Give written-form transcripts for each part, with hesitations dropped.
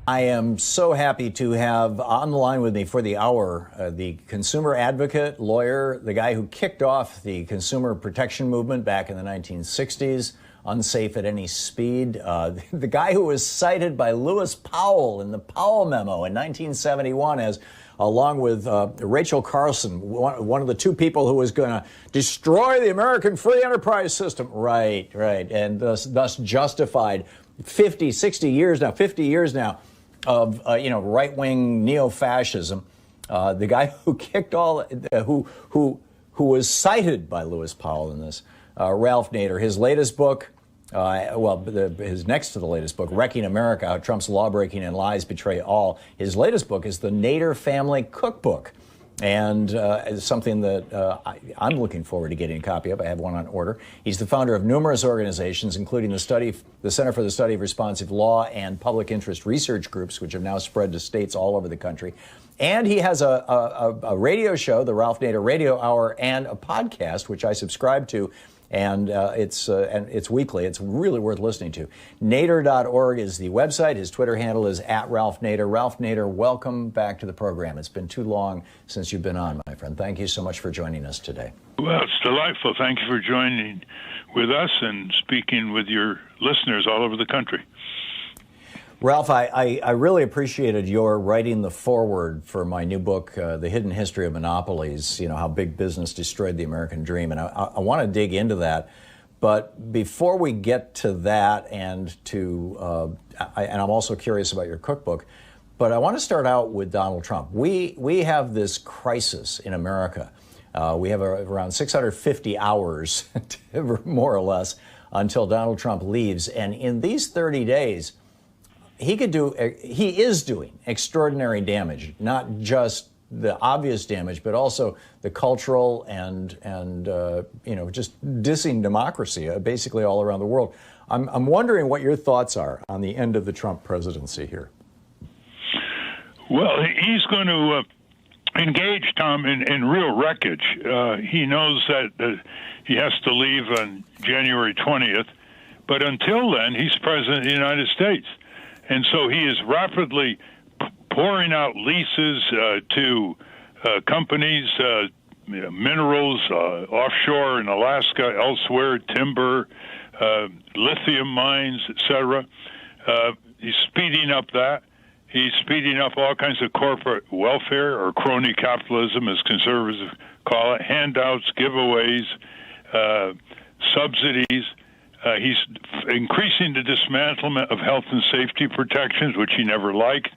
I am so happy to have on the line with me for the hour the consumer advocate, lawyer, the guy who kicked off the consumer protection movement back in the 1960s, unsafe at any speed, the guy who was cited by Lewis Powell in the Powell Memo in 1971 as, along with Rachel Carson, one of the two people who was going to destroy the American free enterprise system. Right, and thus justified 50 years now of right-wing neo-fascism. The guy who kicked who was cited by Lewis Powell in this, Ralph Nader. His latest book, his next to the latest book, Wrecking America: How Trump's Lawbreaking and Lies Betray All. His latest book is the Nader Family Cookbook, and it's something that I'm looking forward to getting a copy of. I have one on order. He's the founder of numerous organizations, including the Center for the Study of Responsive Law and public interest research groups, which have now spread to states all over the country. And he has a radio show, the Ralph Nader Radio Hour, and a podcast, which I subscribe to. And it's weekly. It's really worth listening to. Nader.org is the website. His Twitter handle is @RalphNader. Ralph Nader, welcome back to the program. It's been too long since you've been on, my friend. Thank you so much for joining us today. Well, it's delightful. Thank you for joining with us and speaking with your listeners all over the country. Ralph, I really appreciated your writing the foreword for my new book, The Hidden History of Monopolies, how big business destroyed the American dream. And I want to dig into that. But before we get to that, and I'm also curious about your cookbook, but I want to start out with Donald Trump. We have this crisis in America. We have around 650 hours, more or less, until Donald Trump leaves. And in these 30 days, he is doing extraordinary damage, not just the obvious damage, but also the cultural and just dissing democracy basically all around the world. I'm wondering what your thoughts are on the end of the Trump presidency here. Well, he's going to engage, Tom, in real wreckage. He knows that he has to leave on January 20th, but until then, he's president of the United States. And so he is rapidly pouring out leases to companies, minerals, offshore in Alaska, elsewhere, timber, lithium mines, etc. He's speeding up that. He's speeding up all kinds of corporate welfare, or crony capitalism, as conservatives call it, handouts, giveaways, subsidies. He's increasing the dismantlement of health and safety protections, which he never liked.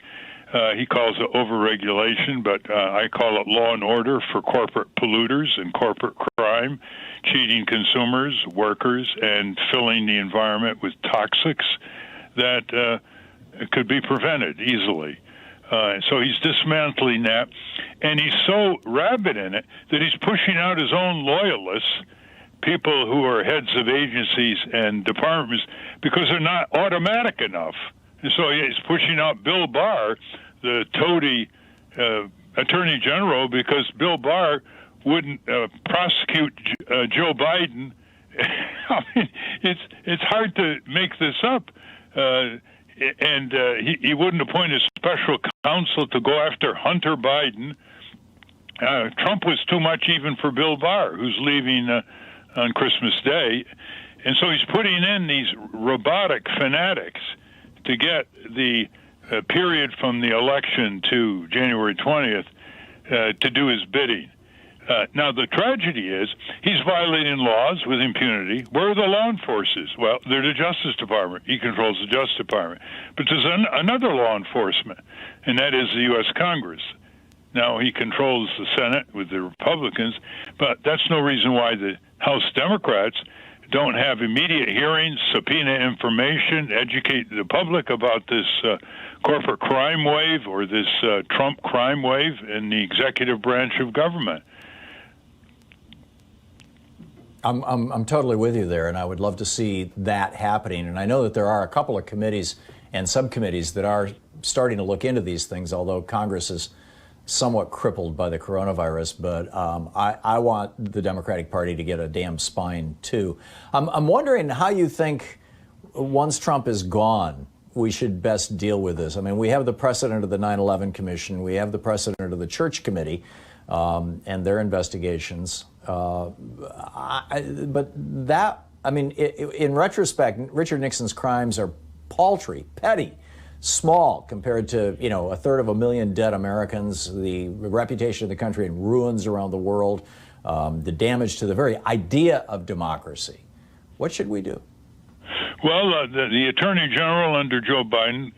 He calls it overregulation, but I call it law and order for corporate polluters and corporate crime, cheating consumers, workers, and filling the environment with toxics that could be prevented easily. So he's dismantling that, and he's so rabid in it that he's pushing out his own loyalists, people who are heads of agencies and departments, because they're not automatic enough. And so he's pushing out Bill Barr, the toady attorney general, because Bill Barr wouldn't prosecute Joe Biden. I mean, it's hard to make this up. And he wouldn't appoint a special counsel to go after Hunter Biden. Trump was too much even for Bill Barr, who's leaving on Christmas Day. And so he's putting in these robotic fanatics to get the period from the election to January 20th to do his bidding. Now, the tragedy is he's violating laws with impunity. Where are the law enforcers? Well, they're the Justice Department. He controls the Justice Department. But there's another law enforcement, and that is the U.S. Congress. Now, he controls the Senate with the Republicans, but that's no reason why the House Democrats don't have immediate hearings, subpoena information, educate the public about this corporate crime wave or this Trump crime wave in the executive branch of government. I'm totally with you there, and I would love to see that happening. And I know that there are a couple of committees and subcommittees that are starting to look into these things, although Congress is somewhat crippled by the coronavirus. But I want the Democratic Party to get a damn spine, too. I'm wondering how you think, once Trump is gone, we should best deal with this? I mean, we have the precedent of the 9/11 Commission. We have the precedent of the Church Committee and their investigations. But that, I mean, in retrospect, Richard Nixon's crimes are paltry, petty, small compared to, you know, 250,000 dead Americans, the reputation of the country in ruins around the world, the damage to the very idea of democracy. What should we do? Well, the Attorney General under Joe Biden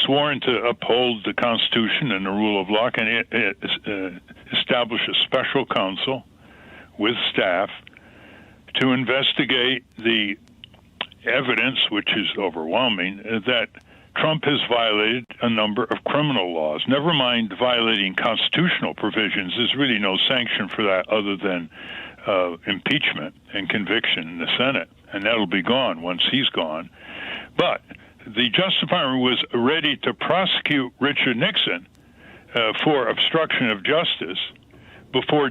sworn to uphold the Constitution and the rule of law, and establish a special counsel with staff to investigate the evidence, which is overwhelming, that Trump has violated a number of criminal laws. Never mind violating constitutional provisions. There's really no sanction for that other than impeachment and conviction in the Senate, and that'll be gone once he's gone. But the Justice Department was ready to prosecute Richard Nixon for obstruction of justice before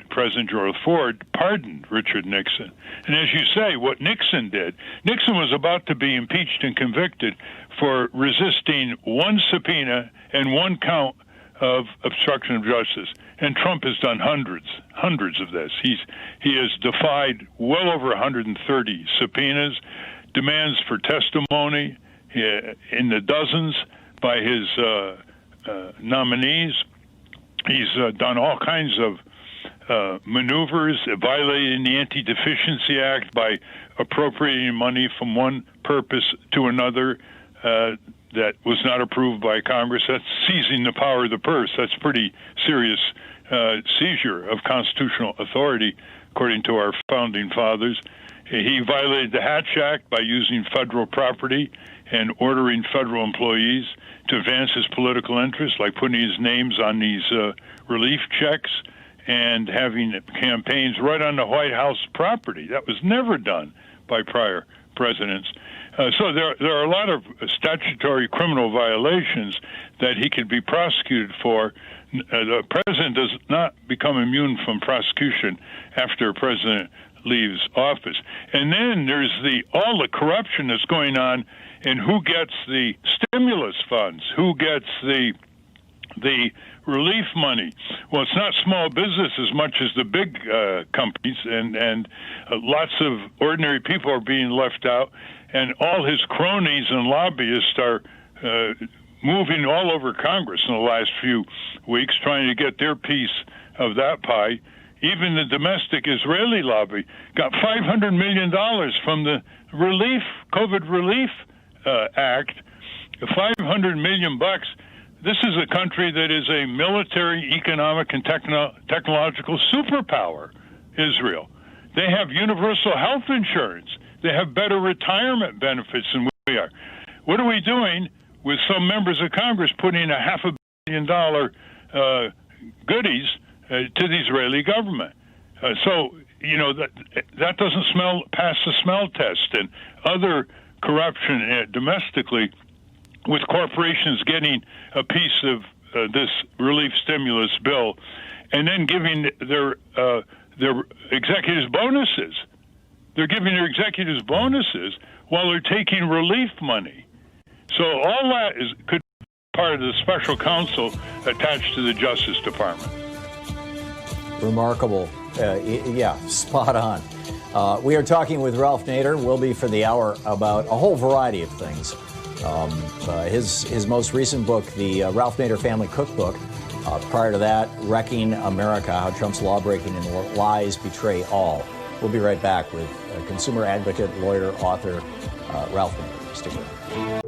President Gerald Ford pardoned Richard Nixon. And as you say, what Nixon did, Nixon was about to be impeached and convicted for resisting one subpoena and one count of obstruction of justice. And Trump has done hundreds of this. He has defied well over 130 subpoenas, demands for testimony in the dozens by his nominees. He's done all kinds of maneuvers, violating the Anti-Deficiency Act by appropriating money from one purpose to another that was not approved by Congress. That's seizing the power of the purse. That's pretty serious seizure of constitutional authority, according to our founding fathers. He violated the Hatch Act by using federal property and ordering federal employees to advance his political interests, like putting his names on these relief checks and having campaigns right on the White House property. That was never done by prior presidents. So there are a lot of statutory criminal violations that he could be prosecuted for. The president does not become immune from prosecution after a president leaves office. And then there's all the corruption that's going on in who gets the stimulus funds, who gets the relief money. Well, it's not small business as much as the big companies, and lots of ordinary people are being left out, and all his cronies and lobbyists are moving all over Congress in the last few weeks, trying to get their piece of that pie. Even the domestic Israeli lobby got $500 million from the COVID relief act, $500 million bucks. This is a country that is a military, economic, and technological superpower, Israel. They have universal health insurance. They have better retirement benefits than we are. What are we doing with some members of Congress putting $500 million goodies to the Israeli government? So, you know, that doesn't pass the smell test, and other corruption domestically, with corporations getting a piece of this relief stimulus bill, and then giving their executives bonuses. They're giving their executives bonuses while they're taking relief money. So all that could be part of the special counsel attached to the Justice Department. Remarkable. Yeah, spot on. We are talking with Ralph Nader. We'll be for the hour about a whole variety of things. His most recent book, the Ralph Nader Family Cookbook. Prior to that, Wrecking America, How Trump's Lawbreaking and Lies Betray All. We'll be right back with consumer advocate, lawyer, author Ralph Nader. Stick with us.